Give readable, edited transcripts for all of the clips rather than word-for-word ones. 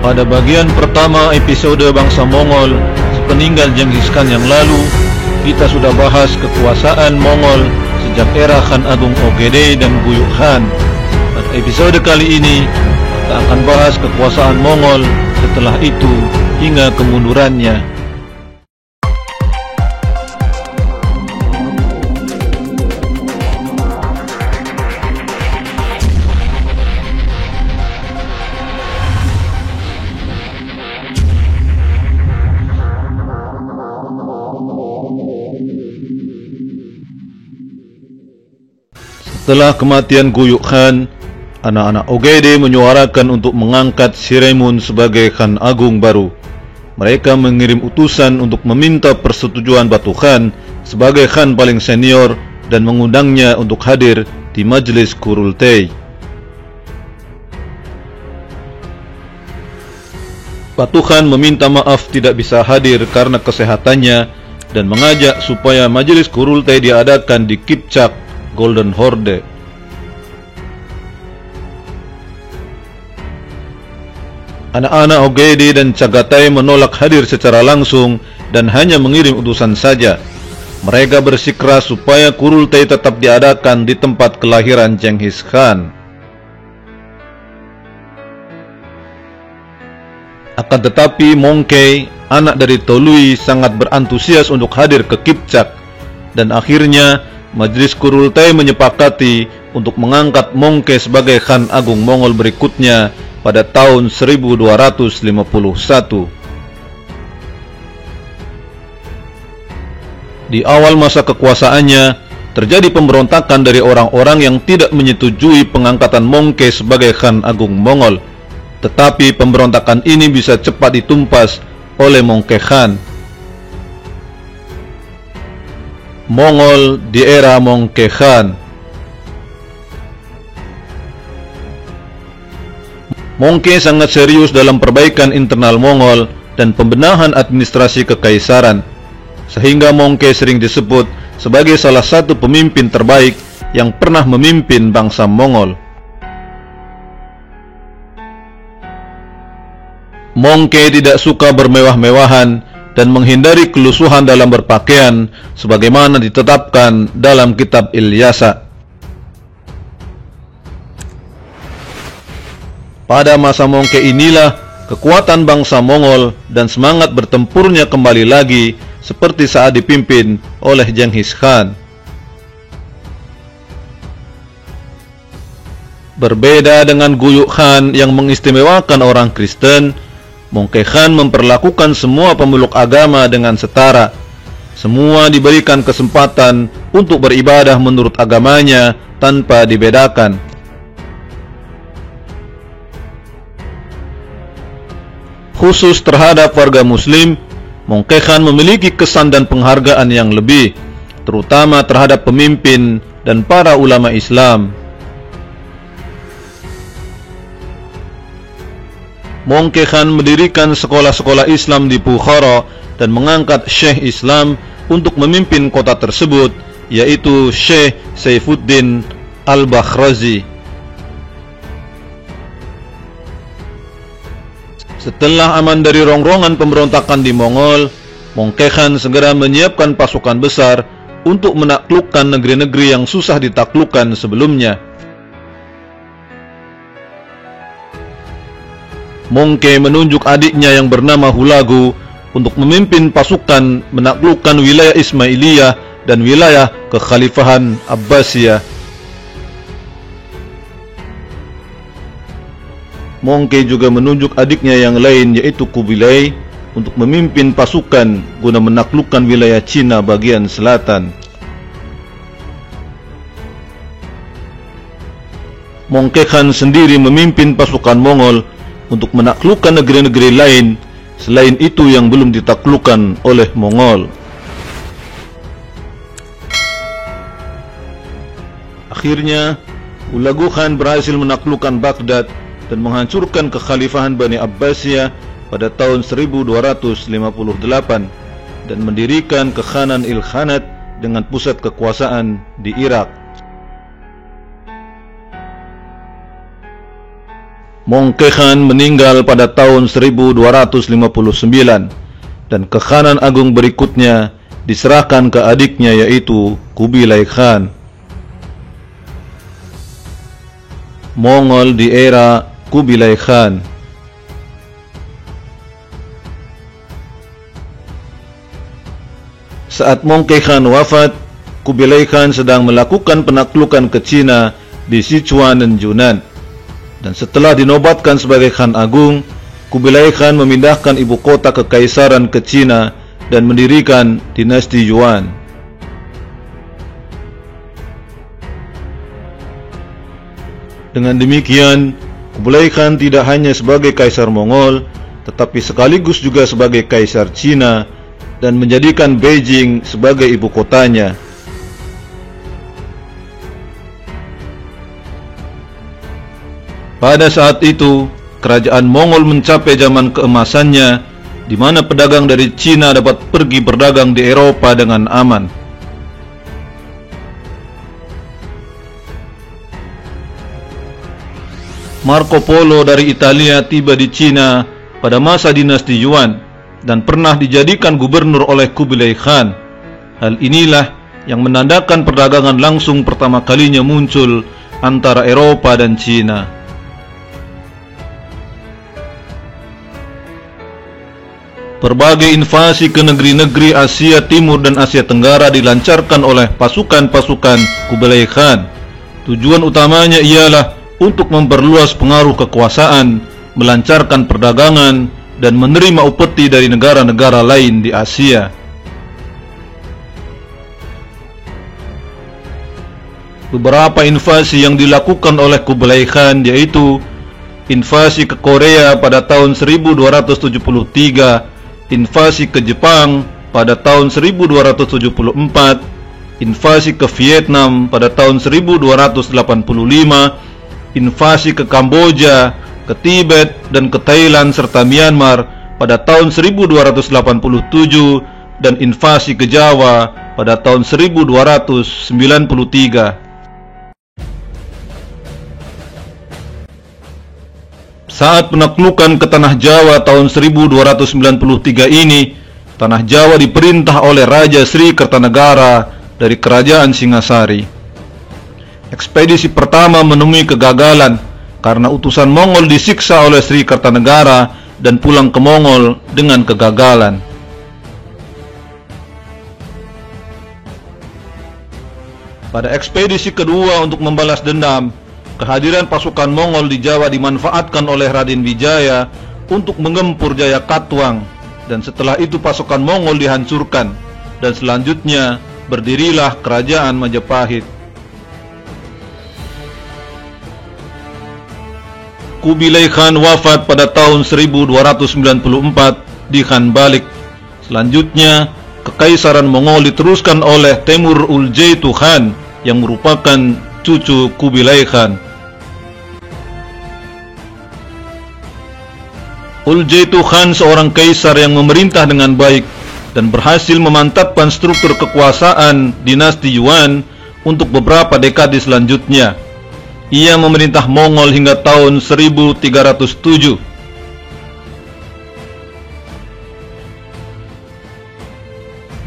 Pada bagian pertama episode bangsa Mongol sepeninggal Genghis Khan yang lalu, kita sudah bahas kekuasaan Mongol sejak era Khan Agung Ogedei dan Guyuk Khan. Pada episode kali ini, kita akan bahas kekuasaan Mongol setelah itu hingga kemundurannya. Setelah kematian Guyuk Khan, anak-anak Ogedei menyuarakan untuk mengangkat Siremun sebagai Khan Agung baru. Mereka mengirim utusan untuk meminta persetujuan Batu Khan sebagai Khan paling senior dan mengundangnya untuk hadir di Majelis Kurultai. Batu Khan meminta maaf tidak bisa hadir karena kesehatannya dan mengajak supaya Majelis Kurultai diadakan di Kipchak, Golden Horde. Anak-anak Ogedei dan Chagatai menolak hadir secara langsung dan hanya mengirim utusan saja. Mereka bersikeras supaya Kurultai tetap diadakan di tempat kelahiran Genghis Khan. Akan tetapi Mongkei, anak dari Tolui, sangat berantusias untuk hadir ke Kipchak, dan akhirnya Majelis Kurultai menyepakati untuk mengangkat Mongkei sebagai Khan Agung Mongol berikutnya pada tahun 1251. Di awal masa kekuasaannya, terjadi pemberontakan dari orang-orang yang tidak menyetujui pengangkatan Mongkei sebagai Khan Agung Mongol. Tetapi pemberontakan ini bisa cepat ditumpas oleh Mongkei Khan. Mongol di era Mongkei Khan. Mongkei sangat serius dalam perbaikan internal Mongol dan pembenahan administrasi kekaisaran, sehingga Mongkei sering disebut sebagai salah satu pemimpin terbaik yang pernah memimpin bangsa Mongol. Mongkei tidak suka bermewah-mewahan dan menghindari kelusuhan dalam berpakaian sebagaimana ditetapkan dalam kitab Ilyasa. Pada masa Mongkei inilah kekuatan bangsa Mongol dan semangat bertempurnya kembali lagi seperti saat dipimpin oleh Genghis Khan. Berbeda dengan Guyuk Khan yang mengistimewakan orang Kristen, Mongkei Khan memperlakukan semua pemeluk agama dengan setara. Semua diberikan kesempatan untuk beribadah menurut agamanya tanpa dibedakan. Khusus terhadap warga Muslim, Mongkei Khan memiliki kesan dan penghargaan yang lebih, terutama terhadap pemimpin dan para ulama Islam. Mongkei Khan mendirikan sekolah-sekolah Islam di Bukhara dan mengangkat Syekh Islam untuk memimpin kota tersebut, yaitu Syekh Saifuddin Al-Bakhrazi. Setelah aman dari rongrongan pemberontakan di Mongol, Mongkei Khan segera menyiapkan pasukan besar untuk menaklukkan negeri-negeri yang susah ditaklukkan sebelumnya. Mongkei menunjuk adiknya yang bernama Hulagu untuk memimpin pasukan menaklukkan wilayah Ismailiyah dan wilayah kekhalifahan Abbasiyah. Mongkei juga menunjuk adiknya yang lain, yaitu Kubilai, untuk memimpin pasukan guna menaklukkan wilayah Cina bagian selatan. Mongkei Khan sendiri memimpin pasukan Mongol untuk menaklukkan negeri-negeri lain selain itu yang belum ditaklukkan oleh Mongol. Akhirnya, Hulagu Khan berhasil menaklukkan Baghdad dan menghancurkan kekhalifahan Bani Abbasiyah pada tahun 1258 dan mendirikan Kekhanan Ilkhanat dengan pusat kekuasaan di Irak. Mongke Khan meninggal pada tahun 1259 dan kekhanan agung berikutnya diserahkan ke adiknya yaitu Kubilai Khan. Mongol di era Kubilai Khan. Saat Mongke Khan wafat, Kubilai Khan sedang melakukan penaklukan ke Cina di Sichuan dan Yunnan. Dan setelah dinobatkan sebagai Khan Agung, Kubilai Khan memindahkan ibu kota kekaisaran ke Cina dan mendirikan dinasti Yuan. Dengan demikian, Kubilai Khan tidak hanya sebagai kaisar Mongol, tetapi sekaligus juga sebagai kaisar Cina dan menjadikan Beijing sebagai ibu kotanya. Pada saat itu, kerajaan Mongol mencapai zaman keemasannya, di mana pedagang dari Cina dapat pergi berdagang di Eropa dengan aman. Marco Polo dari Italia tiba di Cina pada masa dinasti Yuan dan pernah dijadikan gubernur oleh Kubilai Khan. Hal inilah yang menandakan perdagangan langsung pertama kalinya muncul antara Eropa dan Cina. Berbagai invasi ke negeri-negeri Asia Timur dan Asia Tenggara dilancarkan oleh pasukan-pasukan Kubilai Khan. Tujuan utamanya ialah untuk memperluas pengaruh kekuasaan, melancarkan perdagangan, dan menerima upeti dari negara-negara lain di Asia. Beberapa invasi yang dilakukan oleh Kubilai Khan yaitu invasi ke Korea pada tahun 1273, invasi ke Jepang pada tahun 1274, invasi ke Vietnam pada tahun 1285, invasi ke Kamboja, ke Tibet, dan ke Thailand serta Myanmar pada tahun 1287, dan invasi ke Jawa pada tahun 1293. Saat penaklukan ke Tanah Jawa tahun 1293 ini, Tanah Jawa diperintah oleh Raja Sri Kertanegara dari Kerajaan Singasari. Ekspedisi pertama menemui kegagalan karena utusan Mongol disiksa oleh Sri Kertanegara dan pulang ke Mongol dengan kegagalan. Pada ekspedisi kedua untuk membalas dendam, kehadiran pasukan Mongol di Jawa dimanfaatkan oleh Raden Wijaya untuk menggempur Jaya Katuang, dan setelah itu pasukan Mongol dihancurkan, dan selanjutnya berdirilah Kerajaan Majapahit. Kubilai Khan wafat pada tahun 1294 di Khan Balik. Selanjutnya, Kekaisaran Mongol diteruskan oleh Temur Uljaitu Khan yang merupakan cucu Kubilai Khan. Uljaitu Khan seorang kaisar yang memerintah dengan baik dan berhasil memantapkan struktur kekuasaan dinasti Yuan untuk beberapa dekade selanjutnya. Ia memerintah Mongol hingga tahun 1307.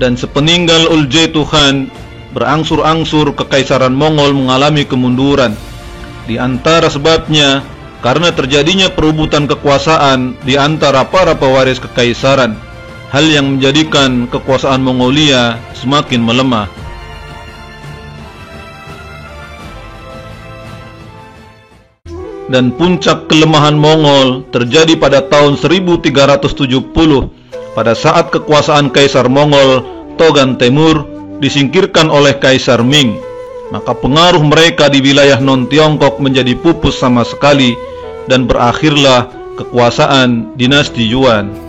Dan sepeninggal Uljaitu Khan, berangsur-angsur kekaisaran Mongol mengalami kemunduran. Di antara sebabnya karena terjadinya perebutan kekuasaan di antara para pewaris kekaisaran, hal yang menjadikan kekuasaan Mongolia semakin melemah. Dan puncak kelemahan Mongol terjadi pada tahun 1370 pada saat kekuasaan Kaisar Mongol Togan Temur disingkirkan oleh Kaisar Ming. Maka pengaruh mereka di wilayah non-Tiongkok menjadi pupus sama sekali dan berakhirlah kekuasaan dinasti Yuan.